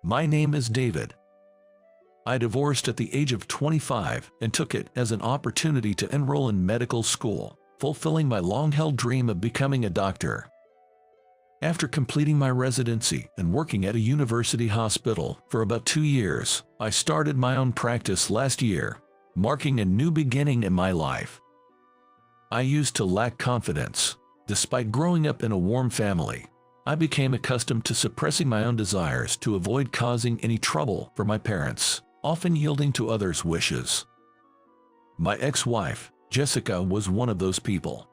My name is David. I divorced at the age of 25 and took it as an opportunity to enroll in medical school, fulfilling my long-held dream of becoming a doctor. After completing my residency and working at a university hospital for about 2 years, I started my own practice last year, marking a new beginning in my life. I used to lack confidence. Despite growing up in a warm family, I became accustomed to suppressing my own desires to avoid causing any trouble for my parents, often yielding to others' wishes. My ex-wife, Jessica, was one of those people.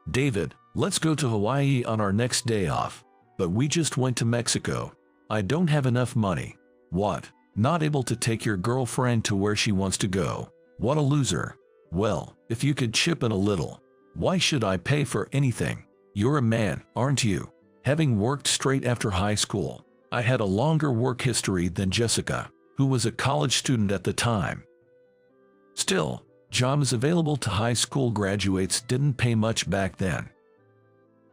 David, let's go to Hawaii on our next day off. But we just went to Mexico. I don't have enough money. What? Not able to take your girlfriend to where she wants to go? What a loser. Well, if you could chip in a little. Why should I pay for anything? You're a man, aren't you? Having worked straight after high school, I had a longer work history than Jessica, who was a college student at the time. Still, jobs available to high school graduates didn't pay much back then.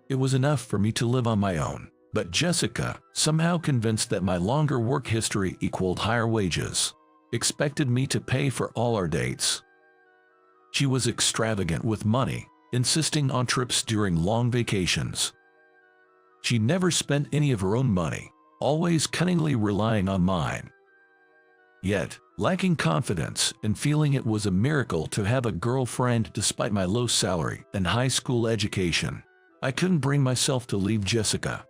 It was enough for me to live on my own, but Jessica, somehow convinced that my longer work history equaled higher wages, expected me to pay for all our dates. She was extravagant with money, insisting on trips during long vacations. She never spent any of her own money, always cunningly relying on mine. Yet, lacking confidence and feeling it was a miracle to have a girlfriend despite my low salary and high school education, I couldn't bring myself to leave Jessica.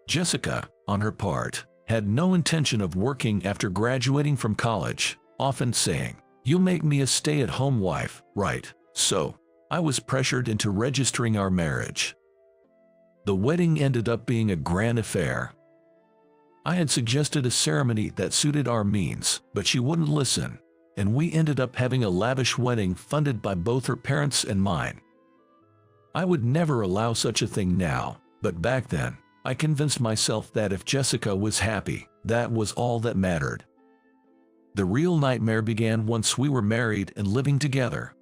Jessica, on her part, had no intention of working after graduating from college, often saying, "You'll make me a stay-at-home wife, right?" So, I was pressured into registering our marriage. The wedding ended up being a grand affair. I had suggested a ceremony that suited our means, but she wouldn't listen, and we ended up having a lavish wedding funded by both her parents and mine. I would never allow such a thing now, but back then, I convinced myself that if Jessica was happy, that was all that mattered. The real nightmare began once we were married and living together.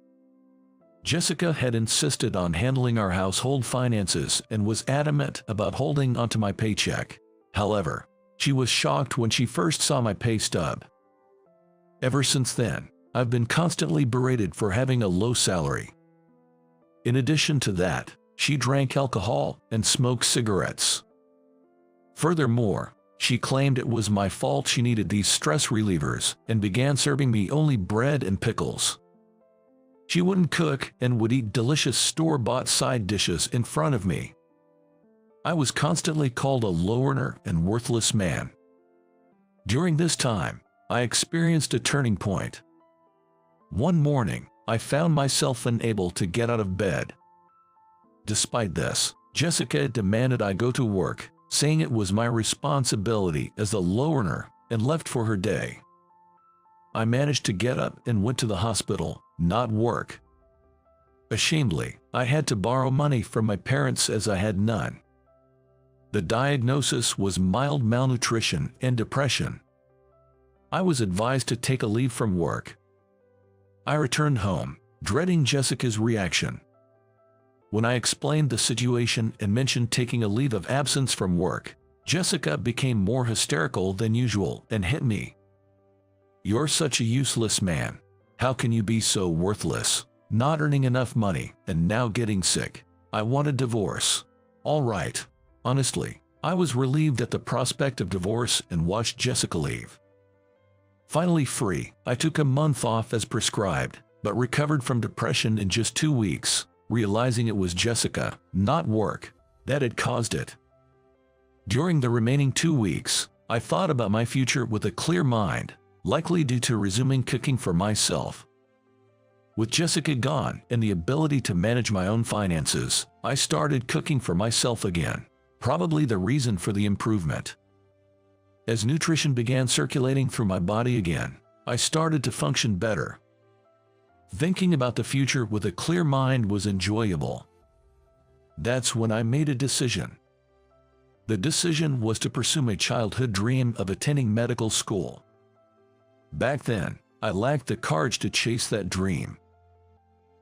Jessica had insisted on handling our household finances and was adamant about holding onto my paycheck. However, she was shocked when she first saw my pay stub. Ever since then, I've been constantly berated for having a low salary. In addition to that, she drank alcohol and smoked cigarettes. Furthermore, she claimed it was my fault she needed these stress relievers and began serving me only bread and pickles. She wouldn't cook and would eat delicious store-bought side dishes in front of me. I was constantly called a low earner and worthless man. During this time, I experienced a turning point. One morning, I found myself unable to get out of bed. Despite this, Jessica demanded I go to work, saying it was my responsibility as the low earner, and left for her day. I managed to get up and went to the hospital, not work. Ashamedly, I had to borrow money from my parents as I had none. The diagnosis was mild malnutrition and depression. I was advised to take a leave from work. I returned home, dreading Jessica's reaction. When I explained the situation and mentioned taking a leave of absence from work, Jessica became more hysterical than usual and hit me. "You're such a useless man. How can you be so worthless? Not earning enough money and now getting sick. I want a divorce." All right. Honestly, I was relieved at the prospect of divorce and watched Jessica leave. Finally free, I took a month off as prescribed, but recovered from depression in just 2 weeks, realizing it was Jessica, not work, that had caused it. During the remaining 2 weeks, I thought about my future with a clear mind, likely due to resuming cooking for myself. With Jessica gone and the ability to manage my own finances, I started cooking for myself again, probably the reason for the improvement. As nutrition began circulating through my body again, I started to function better. Thinking about the future with a clear mind was enjoyable. That's when I made a decision. The decision was to pursue my childhood dream of attending medical school. Back then, I lacked the courage to chase that dream.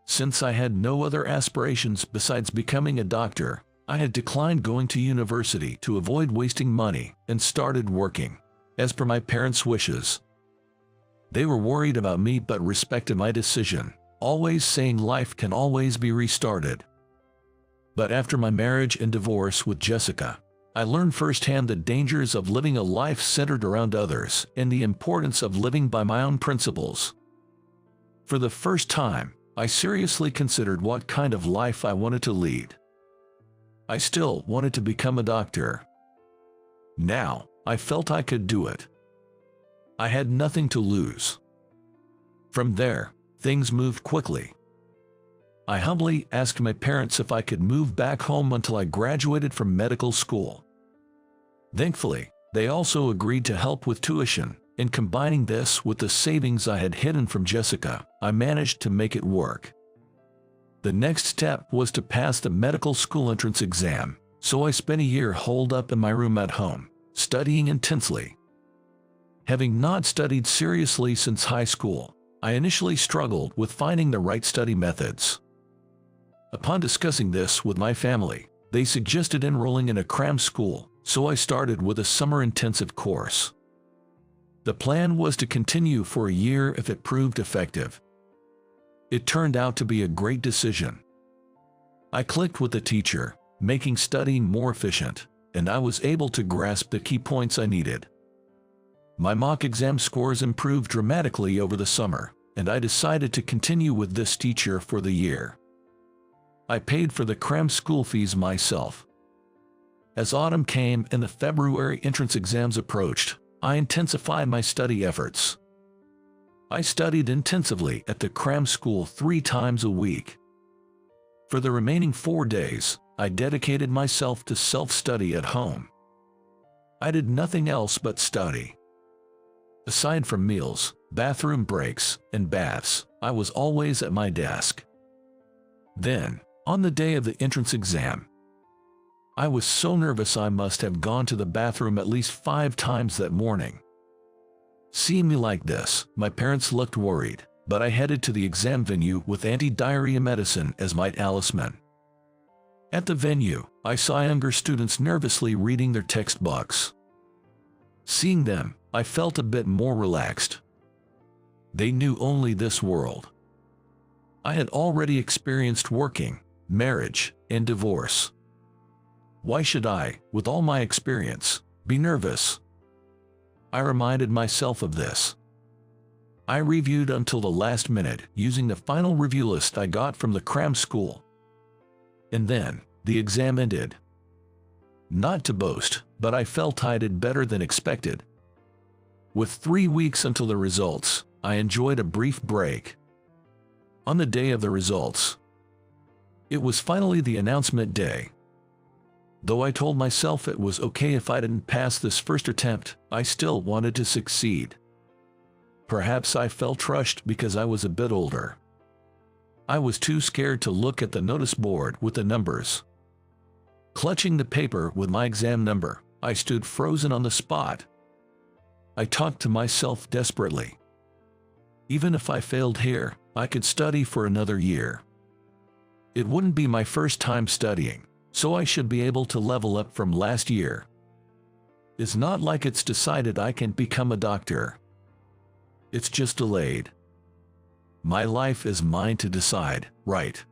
Since I had no other aspirations besides becoming a doctor, I had declined going to university to avoid wasting money and started working, as per my parents' wishes. They were worried about me but respected my decision, always saying life can always be restarted. But after my marriage and divorce with Jessica, I learned firsthand the dangers of living a life centered around others and the importance of living by my own principles. For the first time, I seriously considered what kind of life I wanted to lead. I still wanted to become a doctor. Now, I felt I could do it. I had nothing to lose. From there, things moved quickly. I humbly asked my parents if I could move back home until I graduated from medical school. Thankfully, they also agreed to help with tuition, and combining this with the savings I had hidden from Jessica, I managed to make it work. The next step was to pass the medical school entrance exam, so I spent a year holed up in my room at home, studying intensely. Having not studied seriously since high school, I initially struggled with finding the right study methods. Upon discussing this with my family, they suggested enrolling in a cram school, so I started with a summer intensive course. The plan was to continue for a year if it proved effective. It turned out to be a great decision. I clicked with the teacher, making studying more efficient, and I was able to grasp the key points I needed. My mock exam scores improved dramatically over the summer, and I decided to continue with this teacher for the year. I paid for the cram school fees myself. As autumn came and the February entrance exams approached, I intensified my study efforts. I studied intensively at the cram school 3 times a week. For the remaining 4 days, I dedicated myself to self-study at home. I did nothing else but study. Aside from meals, bathroom breaks, and baths, I was always at my desk. Then, on the day of the entrance exam, I was so nervous I must have gone to the bathroom at least 5 times that morning. Seeing me like this, my parents looked worried, but I headed to the exam venue with anti-diarrhea medicine as my talisman. At the venue, I saw younger students nervously reading their textbooks. Seeing them, I felt a bit more relaxed. They knew only this world. I had already experienced working, marriage, and divorce. Why should I, with all my experience, be nervous? I reminded myself of this. I reviewed until the last minute using the final review list I got from the cram school. And then, the exam ended. Not to boast, but I felt I did better than expected. With 3 weeks until the results, I enjoyed a brief break. On the day of the results, it was finally the announcement day. Though I told myself it was okay if I didn't pass this first attempt, I still wanted to succeed. Perhaps I felt rushed because I was a bit older. I was too scared to look at the notice board with the numbers. Clutching the paper with my exam number, I stood frozen on the spot. I talked to myself desperately. Even if I failed here, I could study for another year. It wouldn't be my first time studying, so I should be able to level up from last year. It's not like it's decided I can become a doctor. It's just delayed. My life is mine to decide, right?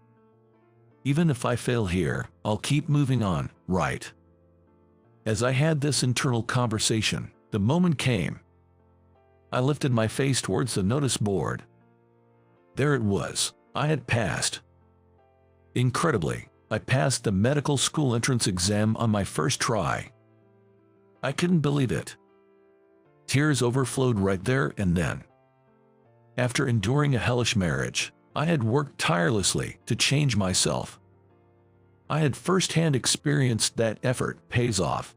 Even if I fail here, I'll keep moving on, right? As I had this internal conversation, the moment came. I lifted my face towards the notice board. There it was. I had passed. Incredibly, I passed the medical school entrance exam on my first try. I couldn't believe it. Tears overflowed right there and then. After enduring a hellish marriage, I had worked tirelessly to change myself. I had firsthand experienced that effort pays off.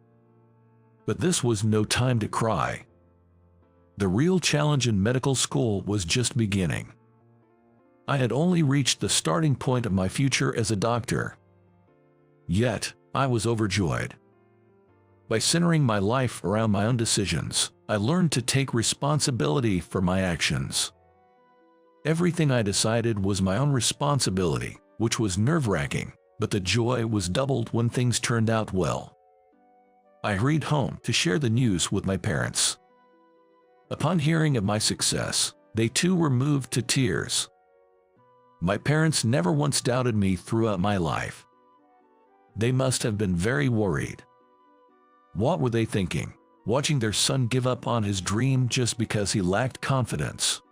But this was no time to cry. The real challenge in medical school was just beginning. I had only reached the starting point of my future as a doctor. Yet, I was overjoyed. By centering my life around my own decisions, I learned to take responsibility for my actions. Everything I decided was my own responsibility, which was nerve-wracking, but the joy was doubled when things turned out well. I hurried home to share the news with my parents. Upon hearing of my success, they too were moved to tears. My parents never once doubted me throughout my life. They must have been very worried. What were they thinking, watching their son give up on his dream just because he lacked confidence?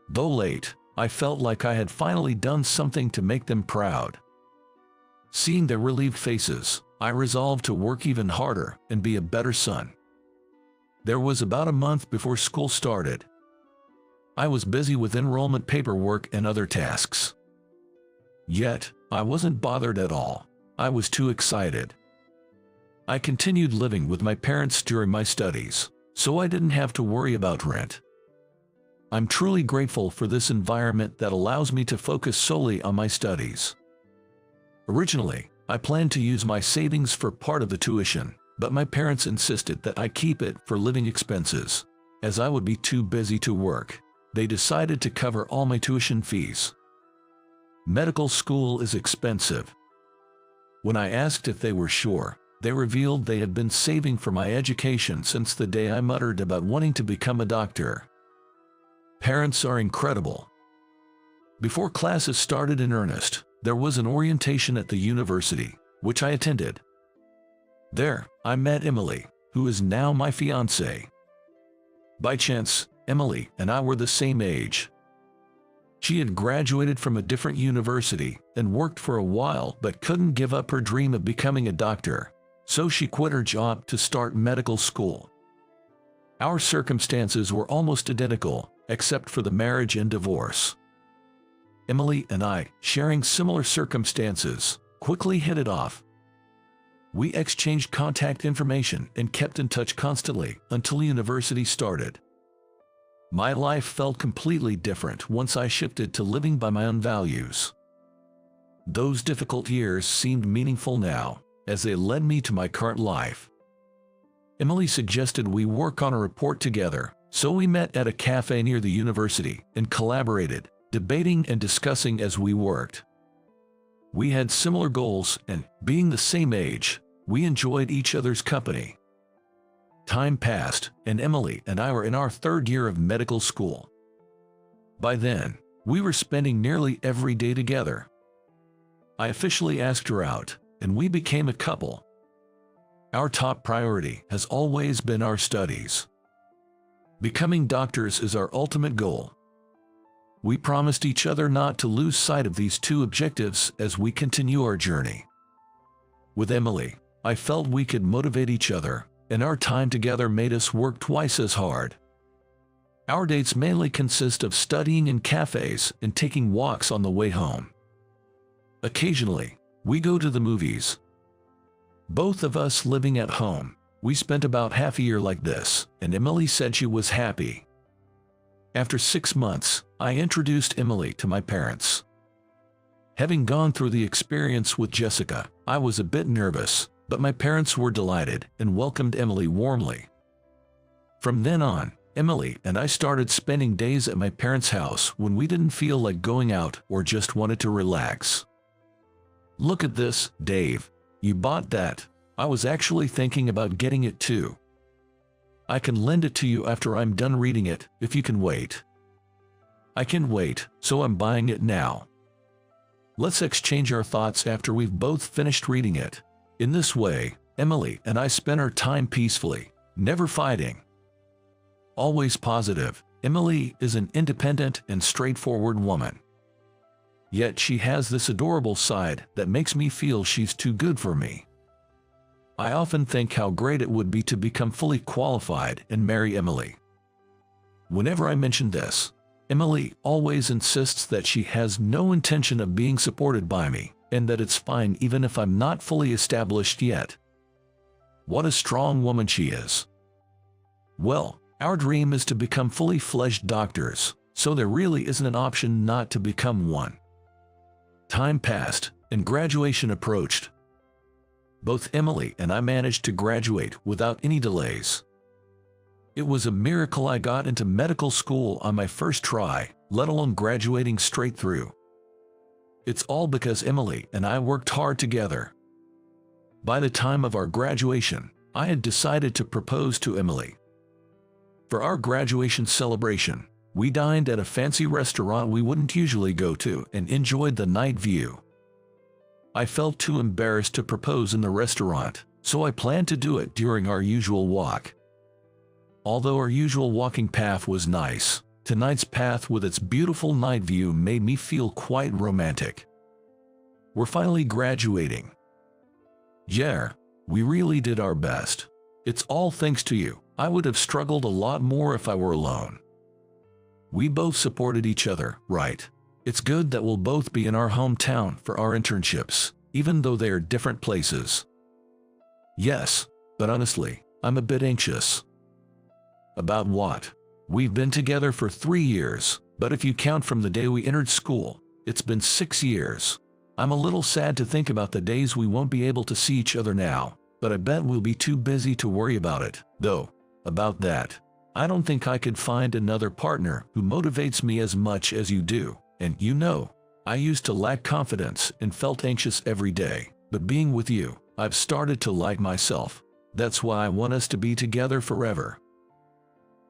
Though late, I felt like I had finally done something to make them proud. Seeing their relieved faces, I resolved to work even harder and be a better son. There was about a month before school started. I was busy with enrollment paperwork and other tasks. Yet, I wasn't bothered at all. I was too excited. I continued living with my parents during my studies, so I didn't have to worry about rent. I'm truly grateful for this environment that allows me to focus solely on my studies. Originally, I planned to use my savings for part of the tuition, but my parents insisted that I keep it for living expenses. As I would be too busy to work, they decided to cover all my tuition fees. Medical school is expensive. When I asked if they were sure, they revealed they had been saving for my education since the day I muttered about wanting to become a doctor. Parents are incredible. Before classes started in earnest, there was an orientation at the university, which I attended. There, I met Emily, who is now my fiancée. By chance, Emily and I were the same age. She had graduated from a different university and worked for a while but couldn't give up her dream of becoming a doctor, so she quit her job to start medical school. Our circumstances were almost identical, except for the marriage and divorce. Emily and I, sharing similar circumstances, quickly hit it off. We exchanged contact information and kept in touch constantly until university started. My life felt completely different once I shifted to living by my own values. Those difficult years seemed meaningful now, as they led me to my current life. Emily suggested we work on a report together, so we met at a cafe near the university and collaborated, debating and discussing as we worked. We had similar goals and, being the same age, we enjoyed each other's company. Time passed, and Emily and I were in our third year of medical school. By then, we were spending nearly every day together. I officially asked her out, and we became a couple. Our top priority has always been our studies. Becoming doctors is our ultimate goal. We promised each other not to lose sight of these two objectives as we continue our journey. With Emily, I felt we could motivate each other, and our time together made us work twice as hard. Our dates mainly consist of studying in cafes and taking walks on the way home. Occasionally, we go to the movies. Both of us living at home, we spent about half a year like this, and Emily said she was happy. After 6 months, I introduced Emily to my parents. Having gone through the experience with Jessica, I was a bit nervous, but my parents were delighted and welcomed Emily warmly. From then on, Emily and I started spending days at my parents' house when we didn't feel like going out or just wanted to relax. Look at this, Dave. You bought that. I was actually thinking about getting it too. I can lend it to you after I'm done reading it, if you can wait. I can wait, so I'm buying it now. Let's exchange our thoughts after we've both finished reading it. In this way, Emily and I spent our time peacefully, never fighting. Always positive, Emily is an independent and straightforward woman. Yet she has this adorable side that makes me feel she's too good for me. I often think how great it would be to become fully qualified and marry Emily. Whenever I mention this, Emily always insists that she has no intention of being supported by me, and that it's fine even if I'm not fully established yet. What a strong woman she is. Well, our dream is to become fully fledged doctors, so there really isn't an option not to become one. Time passed, and graduation approached. Both Emily and I managed to graduate without any delays. It was a miracle I got into medical school on my first try, let alone graduating straight through. It's all because Emily and I worked hard together. By the time of our graduation, I had decided to propose to Emily. For our graduation celebration, we dined at a fancy restaurant we wouldn't usually go to and enjoyed the night view. I felt too embarrassed to propose in the restaurant, so I planned to do it during our usual walk. Although our usual walking path was nice, tonight's path with its beautiful night view made me feel quite romantic. We're finally graduating. Yeah, we really did our best. It's all thanks to you. I would have struggled a lot more if I were alone. We both supported each other, right? It's good that we'll both be in our hometown for our internships, even though they are different places. Yes, but honestly, I'm a bit anxious. About what? We've been together for 3 years, but if you count from the day we entered school, it's been 6 years. I'm a little sad to think about the days we won't be able to see each other now, but I bet we'll be too busy to worry about it, though. About that, I don't think I could find another partner who motivates me as much as you do, and you know, I used to lack confidence and felt anxious every day, but being with you, I've started to like myself. That's why I want us to be together forever.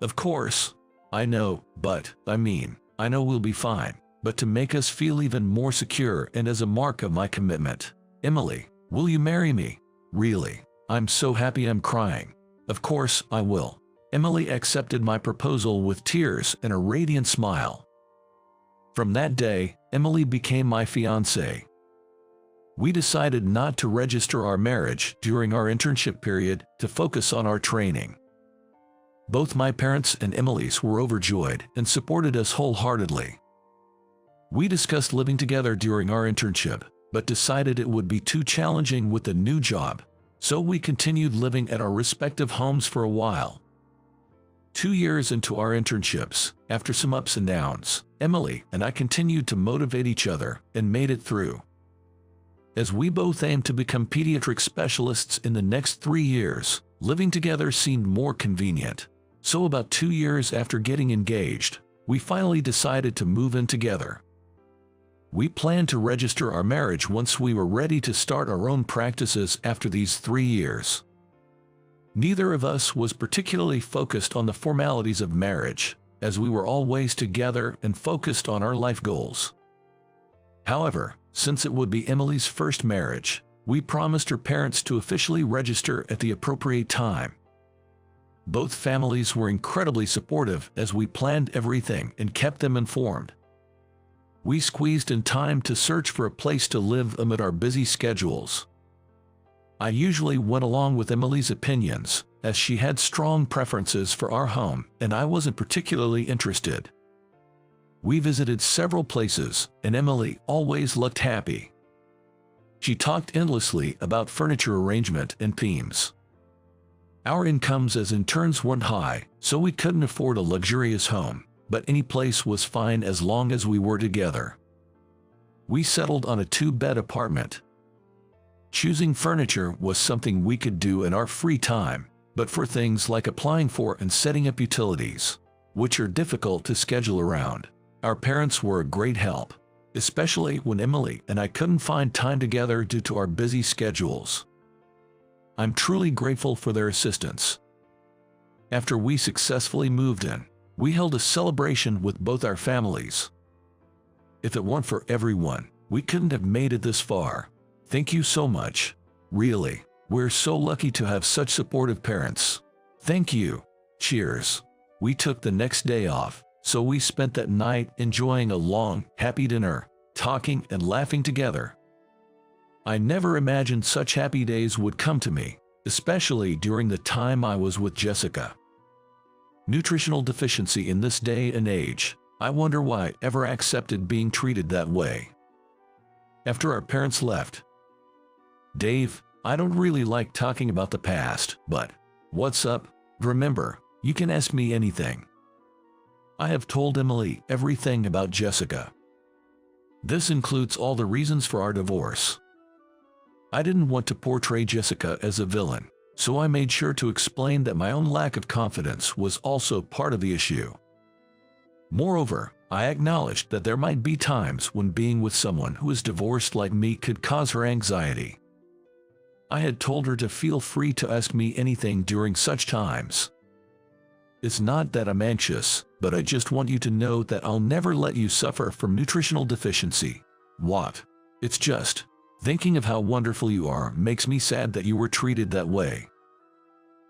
Of course, I know, I know we'll be fine, but to make us feel even more secure and as a mark of my commitment, Emily, will you marry me? Really, I'm so happy I'm crying. Of course I will. Emily accepted my proposal with tears and a radiant smile. From that day, Emily became my fiancée. We decided not to register our marriage during our internship period to focus on our training. Both my parents and Emily's were overjoyed and supported us wholeheartedly. We discussed living together during our internship, but decided it would be too challenging with the new job, so we continued living at our respective homes for a while. 2 years into our internships, after some ups and downs, Emily and I continued to motivate each other and made it through. As we both aimed to become pediatric specialists in the next 3 years, living together seemed more convenient. So about 2 years after getting engaged, we finally decided to move in together. We planned to register our marriage once we were ready to start our own practices after these 3 years. Neither of us was particularly focused on the formalities of marriage, as we were always together and focused on our life goals. However, since it would be Emily's first marriage, we promised her parents to officially register at the appropriate time. Both families were incredibly supportive as we planned everything and kept them informed. We squeezed in time to search for a place to live amid our busy schedules. I usually went along with Emily's opinions, as she had strong preferences for our home and I wasn't particularly interested. We visited several places, and Emily always looked happy. She talked endlessly about furniture arrangement and themes. Our incomes as interns weren't high, so we couldn't afford a luxurious home, but any place was fine as long as we were together. We settled on a 2-bed apartment. Choosing furniture was something we could do in our free time, but for things like applying for and setting up utilities, which are difficult to schedule around, our parents were a great help, especially when Emily and I couldn't find time together due to our busy schedules. I'm truly grateful for their assistance. After we successfully moved in, we held a celebration with both our families. If it weren't for everyone, we couldn't have made it this far. Thank you so much. Really, we're so lucky to have such supportive parents. Thank you. Cheers. We took the next day off, so we spent that night enjoying a long, happy dinner, talking and laughing together. I never imagined such happy days would come to me, especially during the time I was with Jessica. Nutritional deficiency in this day and age, I wonder why I ever accepted being treated that way. After our parents left, Dave, I don't really like talking about the past, but what's up? Remember, you can ask me anything. I have told Emily everything about Jessica. This includes all the reasons for our divorce. I didn't want to portray Jessica as a villain, so I made sure to explain that my own lack of confidence was also part of the issue. Moreover, I acknowledged that there might be times when being with someone who is divorced like me could cause her anxiety. I had told her to feel free to ask me anything during such times. It's not that I'm anxious, but I just want you to know that I'll never let you suffer from nutritional deficiency. What? It's just, thinking of how wonderful you are makes me sad that you were treated that way.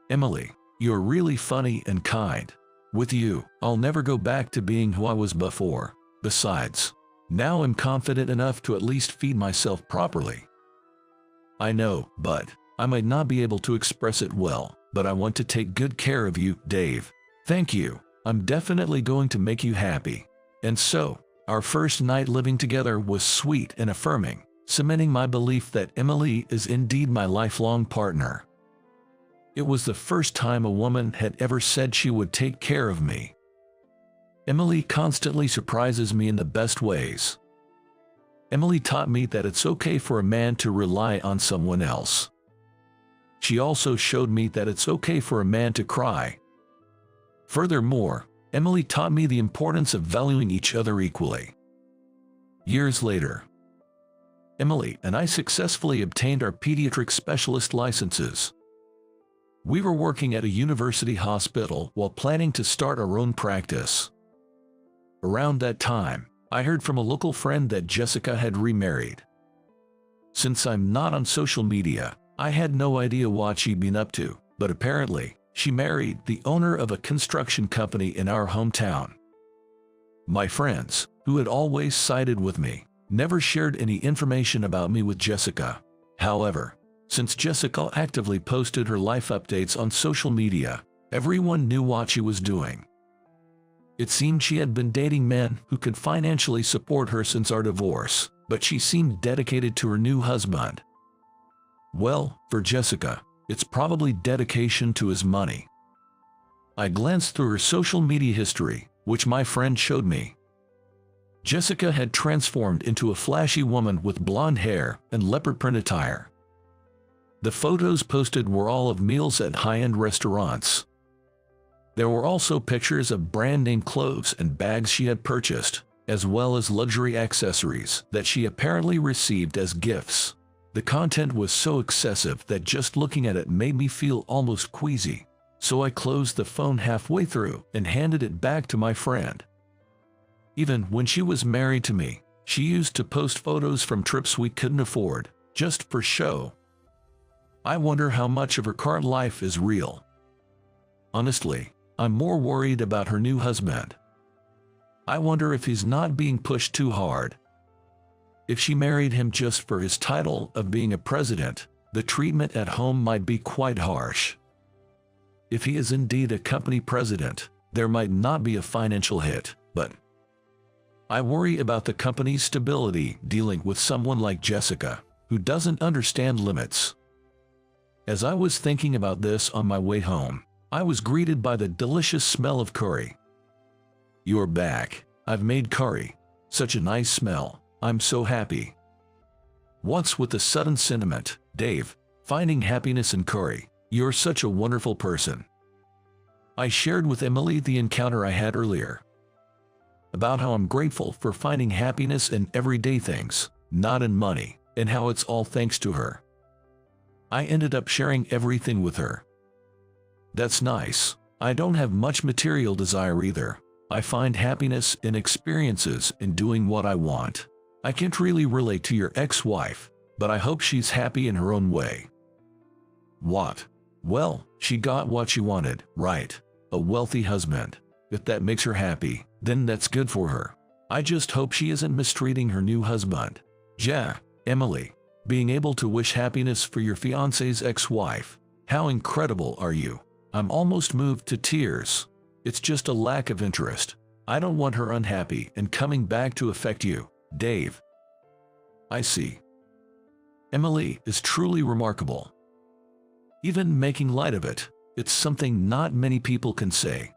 Emily, you're really funny and kind. With you, I'll never go back to being who I was before. Besides, now I'm confident enough to at least feed myself properly. I know, but I might not be able to express it well, but I want to take good care of you, Dave. Thank you. I'm definitely going to make you happy. And so, our first night living together was sweet and affirming, cementing my belief that Emily is indeed my lifelong partner. It was the first time a woman had ever said she would take care of me. Emily constantly surprises me in the best ways. Emily taught me that it's okay for a man to rely on someone else. She also showed me that it's okay for a man to cry. Furthermore, Emily taught me the importance of valuing each other equally. Years later, Emily and I successfully obtained our pediatric specialist licenses. We were working at a university hospital while planning to start our own practice. Around that time, I heard from a local friend that Jessica had remarried. Since I'm not on social media, I had no idea what she'd been up to, but apparently, she married the owner of a construction company in our hometown. My friends, who had always sided with me, never shared any information about me with Jessica. However, since Jessica actively posted her life updates on social media, everyone knew what she was doing. It seemed she had been dating men who could financially support her since our divorce, but she seemed dedicated to her new husband. Well, for Jessica, it's probably dedication to his money. I glanced through her social media history, which my friend showed me. Jessica had transformed into a flashy woman with blonde hair and leopard print attire. The photos posted were all of meals at high-end restaurants. There were also pictures of brand-name clothes and bags she had purchased, as well as luxury accessories that she apparently received as gifts. The content was so excessive that just looking at it made me feel almost queasy, so I closed the phone halfway through and handed it back to my friend. Even when she was married to me, she used to post photos from trips we couldn't afford, just for show. I wonder how much of her current life is real. Honestly, I'm more worried about her new husband. I wonder if he's not being pushed too hard. If she married him just for his title of being a president, the treatment at home might be quite harsh. If he is indeed a company president, there might not be a financial hit, but I worry about the company's stability dealing with someone like Jessica, who doesn't understand limits. As I was thinking about this on my way home, I was greeted by the delicious smell of curry. "You're back. I've made curry. Such a nice smell. I'm so happy." What's with the sudden sentiment, Dave? Finding happiness in curry. You're such a wonderful person. I shared with Emily the encounter I had earlier, about how I'm grateful for finding happiness in everyday things, not in money, and how it's all thanks to her. I ended up sharing everything with her. That's nice. I don't have much material desire either. I find happiness in experiences and doing what I want. I can't really relate to your ex-wife, but I hope she's happy in her own way. What? Well, she got what she wanted, right? A wealthy husband. If that makes her happy, then that's good for her. I just hope she isn't mistreating her new husband. Yeah, Emily. Being able to wish happiness for your fiancé's ex-wife. How incredible are you? I'm almost moved to tears. It's just a lack of interest. I don't want her unhappy and coming back to affect you, Dave. I see. Emily is truly remarkable. Even making light of it, it's something not many people can say.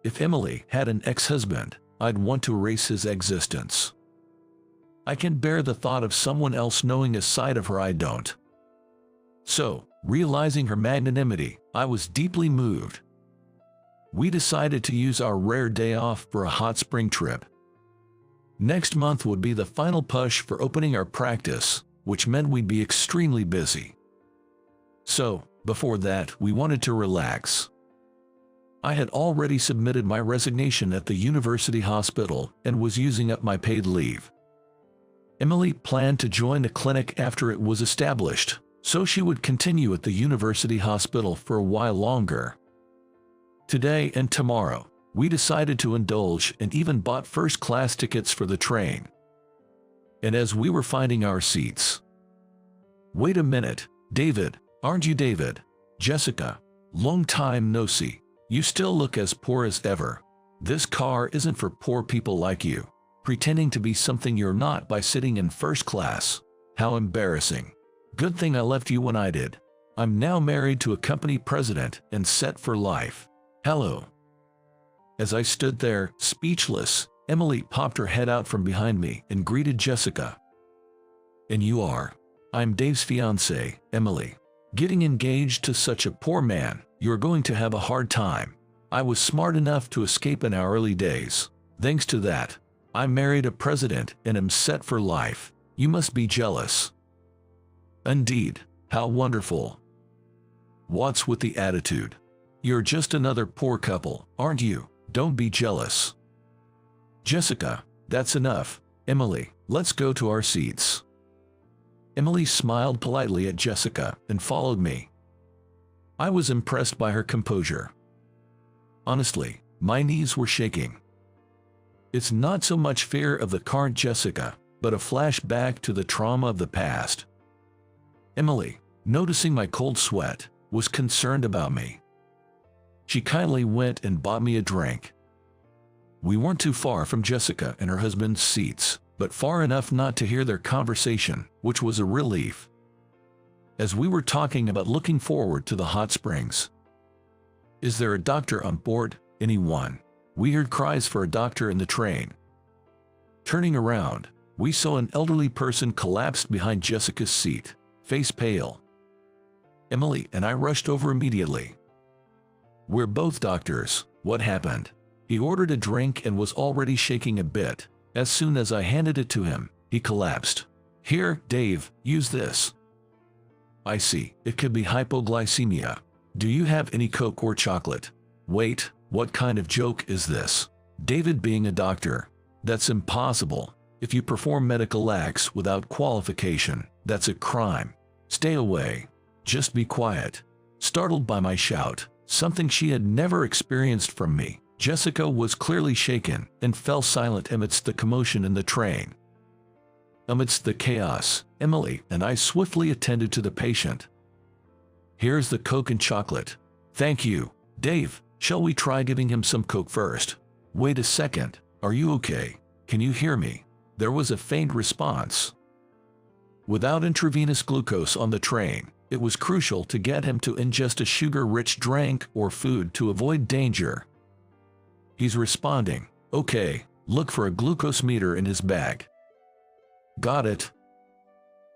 If Emily had an ex-husband, I'd want to erase his existence. I can bear the thought of someone else knowing a side of her I don't. So, realizing her magnanimity, I was deeply moved. We decided to use our rare day off for a hot spring trip. Next month would be the final push for opening our practice, which meant we'd be extremely busy. So, before that, we wanted to relax. I had already submitted my resignation at the university hospital and was using up my paid leave. Emily planned to join the clinic after it was established, so she would continue at the university hospital for a while longer. Today and tomorrow, we decided to indulge and even bought first-class tickets for the train. And as we were finding our seats, "Wait a minute, David, aren't you David? Jessica, long time no see. You still look as poor as ever. This car isn't for poor people like you, pretending to be something you're not by sitting in first class. How embarrassing. Good thing I left you when I did. I'm now married to a company president and set for life. Hello." As I stood there, speechless, Emily popped her head out from behind me and greeted Jessica. "And you are?" "I'm Dave's fiancée, Emily. Getting engaged to such a poor man, you're going to have a hard time. I was smart enough to escape in our early days. Thanks to that, I married a president and am set for life. You must be jealous." "Indeed, how wonderful. What's with the attitude? You're just another poor couple, aren't you? Don't be jealous." "Jessica, that's enough. Emily, let's go to our seats." Emily smiled politely at Jessica and followed me. I was impressed by her composure. Honestly, my knees were shaking. It's not so much fear of the current Jessica, but a flashback to the trauma of the past. Emily, noticing my cold sweat, was concerned about me. She kindly went and bought me a drink. We weren't too far from Jessica and her husband's seats, but far enough not to hear their conversation, which was a relief. As we were talking about looking forward to the hot springs. "Is there a doctor on board? Anyone?" We heard cries for a doctor in the train. Turning around, we saw an elderly person collapsed behind Jessica's seat, face pale. Emily and I rushed over immediately. "We're both doctors. What happened?" He ordered a drink and was already shaking a bit. As soon as I handed it to him, he collapsed. "Here, Dave, use this." "I see, it could be hypoglycemia. Do you have any Coke or chocolate?" "Wait, what kind of joke is this? David being a doctor? That's impossible. If you perform medical acts without qualification, that's a crime. Stay away. Just be quiet." Startled by my shout, something she had never experienced from me, Jessica was clearly shaken and fell silent amidst the commotion in the train. Amidst the chaos, Emily and I swiftly attended to the patient. "Here's the Coke and chocolate." "Thank you. Dave, shall we try giving him some Coke first?" "Wait a second. Are you okay? Can you hear me?" There was a faint response. Without intravenous glucose on the train, it was crucial to get him to ingest a sugar-rich drink or food to avoid danger. "He's responding. Okay, look for a glucose meter in his bag." "Got it."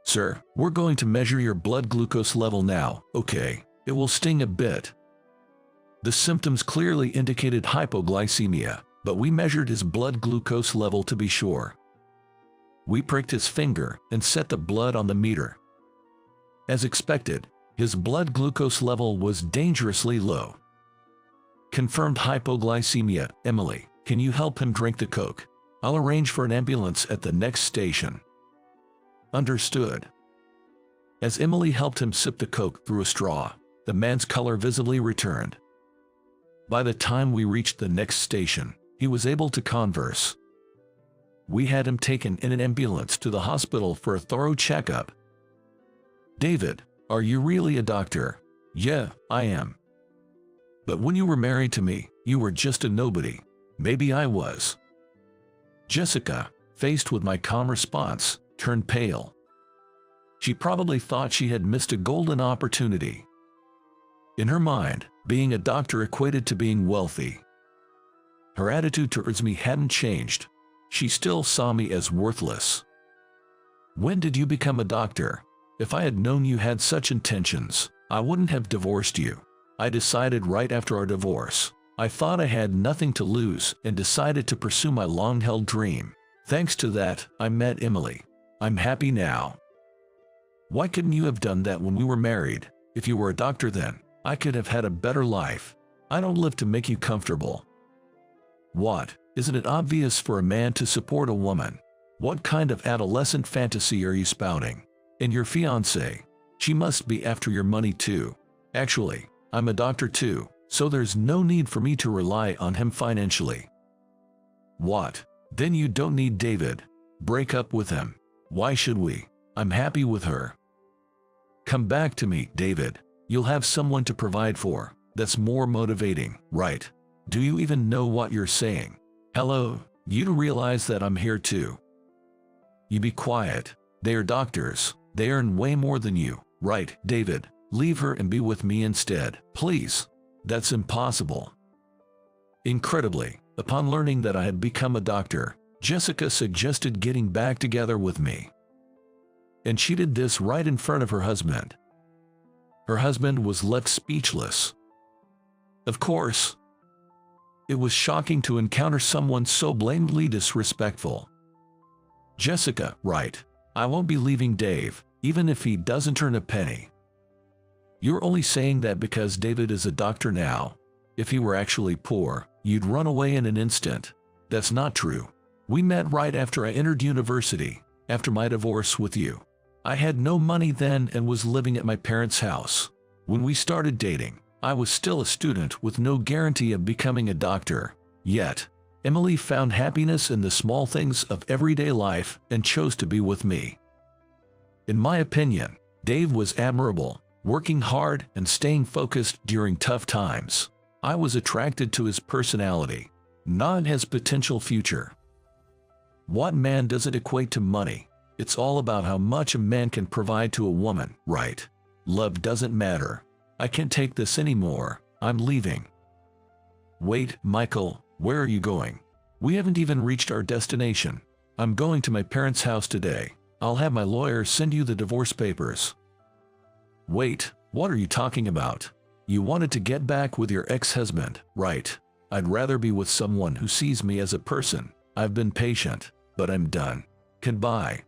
"Sir, we're going to measure your blood glucose level now, okay? It will sting a bit." The symptoms clearly indicated hypoglycemia, but we measured his blood glucose level to be sure. We pricked his finger and set the blood on the meter. As expected, his blood glucose level was dangerously low. "Confirmed hypoglycemia. Emily, can you help him drink the Coke? I'll arrange for an ambulance at the next station." "Understood." As Emily helped him sip the Coke through a straw, the man's color visibly returned. By the time we reached the next station, he was able to converse. We had him taken in an ambulance to the hospital for a thorough checkup. "David, are you really a doctor?" "Yeah, I am." "But when you were married to me, you were just a nobody." "Maybe I was." Jessica, faced with my calm response, turned pale. She probably thought she had missed a golden opportunity. In her mind, being a doctor equated to being wealthy. Her attitude towards me hadn't changed. She still saw me as worthless. "When did you become a doctor? If I had known you had such intentions, I wouldn't have divorced you. I decided right after our divorce." I thought I had nothing to lose and decided to pursue my long-held dream. Thanks to that, I met Emily. I'm happy now. Why couldn't you have done that when we were married? If you were a doctor then, I could have had a better life. I don't live to make you comfortable. What? Isn't it obvious for a man to support a woman? What kind of adolescent fantasy are you spouting? And your fiancée? She must be after your money too. Actually, I'm a doctor too, so there's no need for me to rely on him financially. What? Then you don't need David. Break up with him. Why should we? I'm happy with her. Come back to me, David. You'll have someone to provide for. That's more motivating, right? Do you even know what you're saying? Hello, you do realize that I'm here too. You be quiet. They are doctors. They earn way more than you, right, David? Leave her and be with me instead, please. That's impossible. Incredibly, upon learning that I had become a doctor, Jessica suggested getting back together with me. And she did this right in front of her husband. Her husband was left speechless. Of course, it was shocking to encounter someone so blatantly disrespectful. Jessica, right? I won't be leaving Dave, even if he doesn't earn a penny. You're only saying that because David is a doctor now. If he were actually poor, you'd run away in an instant. That's not true. We met right after I entered university, after my divorce with you. I had no money then and was living at my parents' house. When we started dating, I was still a student with no guarantee of becoming a doctor. Yet, Emily found happiness in the small things of everyday life and chose to be with me. In my opinion, Dave was admirable, working hard and staying focused during tough times. I was attracted to his personality, not his potential future. What man does it equate to money? It's all about how much a man can provide to a woman, right? Love doesn't matter. I can't take this anymore. I'm leaving. Wait, Michael, where are you going? We haven't even reached our destination. I'm going to my parents' house today. I'll have my lawyer send you the divorce papers. Wait, what are you talking about? You wanted to get back with your ex-husband, right? I'd rather be with someone who sees me as a person. I've been patient, but I'm done. Goodbye.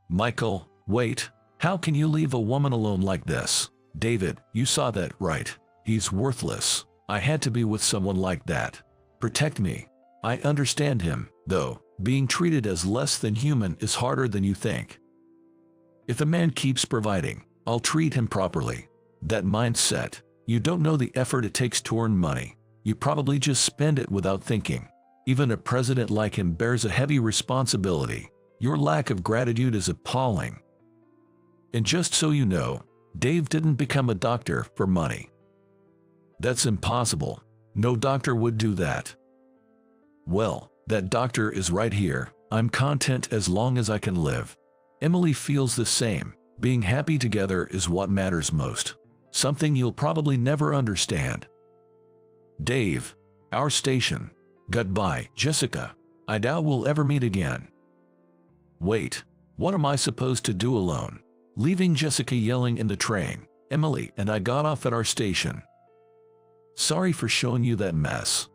Michael, wait. How can you leave a woman alone like this? David, you saw that, right? He's worthless. I had to be with someone like that. Protect me. I understand him, though. Being treated as less than human is harder than you think. If a man keeps providing, I'll treat him properly. That mindset. You don't know the effort it takes to earn money. You probably just spend it without thinking. Even a president like him bears a heavy responsibility. Your lack of gratitude is appalling. And just so you know, Dave didn't become a doctor for money. That's impossible. No doctor would do that. Well, that doctor is right here. I'm content as long as I can live. Emily feels the same. Being happy together is what matters most. Something you'll probably never understand. Dave, our station. Goodbye, Jessica. I doubt we'll ever meet again. Wait, what am I supposed to do alone? Leaving Jessica yelling in the train. Emily and I got off at our station. Sorry for showing you that mess.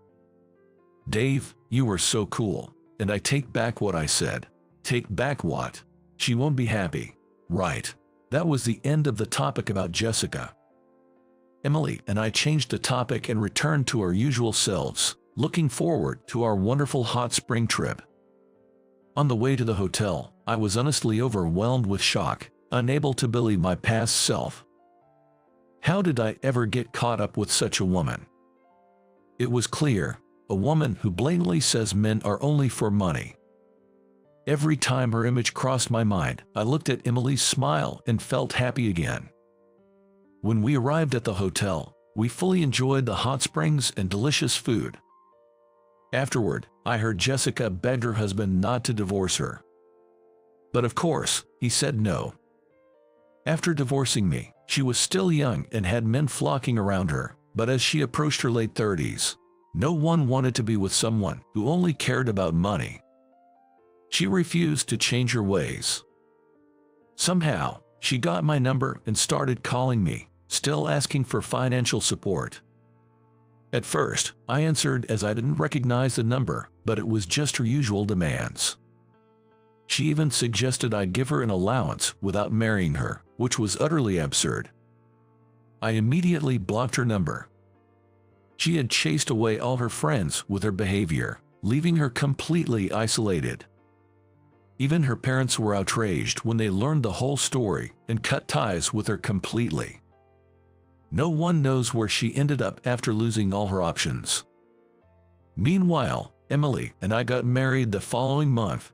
Dave, you were so cool, and I take back what I said. Take back what? She won't be happy. Right. That was the end of the topic about Jessica. Emily and I changed the topic and returned to our usual selves, looking forward to our wonderful hot spring trip. On the way to the hotel, I was honestly overwhelmed with shock, unable to believe my past self. How did I ever get caught up with such a woman? It was clear, a woman who blatantly says men are only for money. Every time her image crossed my mind, I looked at Emily's smile and felt happy again. When we arrived at the hotel, we fully enjoyed the hot springs and delicious food. Afterward, I heard Jessica begged her husband not to divorce her. But of course, he said no. After divorcing me, she was still young and had men flocking around her, but as she approached her late 30s, no one wanted to be with someone who only cared about money. She refused to change her ways. Somehow, she got my number and started calling me, still asking for financial support. At first, I answered as I didn't recognize the number, but it was just her usual demands. She even suggested I give her an allowance without marrying her, which was utterly absurd. I immediately blocked her number. She had chased away all her friends with her behavior, leaving her completely isolated. Even her parents were outraged when they learned the whole story and cut ties with her completely. No one knows where she ended up after losing all her options. Meanwhile, Emily and I got married the following month.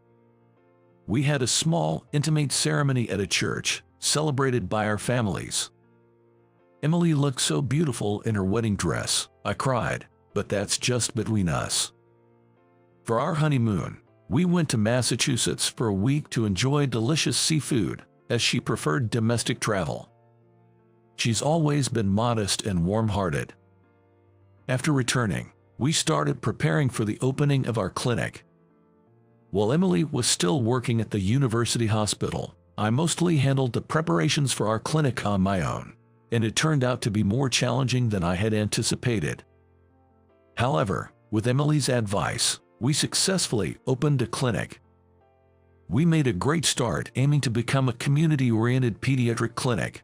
We had a small, intimate ceremony at a church, celebrated by our families. Emily looked so beautiful in her wedding dress, I cried, but that's just between us. For our honeymoon, we went to Massachusetts for a week to enjoy delicious seafood, as she preferred domestic travel. She's always been modest and warm-hearted. After returning, we started preparing for the opening of our clinic. While Emily was still working at the university hospital, I mostly handled the preparations for our clinic on my own, and it turned out to be more challenging than I had anticipated. However, with Emily's advice, we successfully opened a clinic. We made a great start aiming to become a community-oriented pediatric clinic.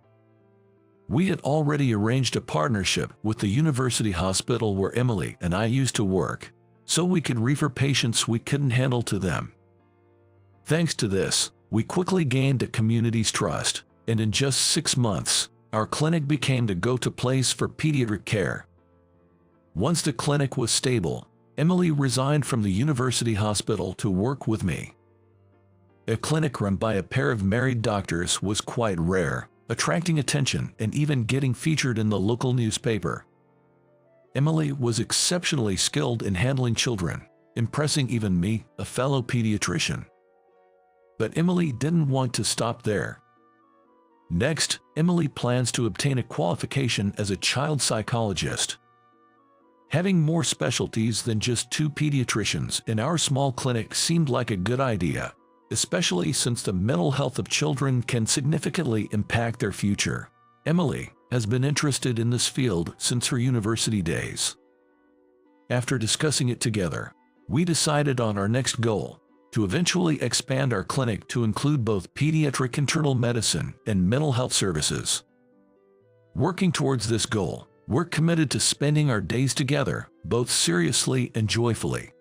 We had already arranged a partnership with the university hospital where Emily and I used to work, so we could refer patients we couldn't handle to them. Thanks to this, we quickly gained the community's trust, and in just 6 months, our clinic became the go-to place for pediatric care. Once the clinic was stable, Emily resigned from the university hospital to work with me. A clinic run by a pair of married doctors was quite rare, attracting attention and even getting featured in the local newspaper. Emily was exceptionally skilled in handling children, impressing even me, a fellow pediatrician. But Emily didn't want to stop there. Next, Emily plans to obtain a qualification as a child psychologist. Having more specialties than just 2 pediatricians in our small clinic seemed like a good idea, especially since the mental health of children can significantly impact their future. Emily has been interested in this field since her university days. After discussing it together, we decided on our next goal, to eventually expand our clinic to include both pediatric internal medicine and mental health services. Working towards this goal, we're committed to spending our days together, both seriously and joyfully.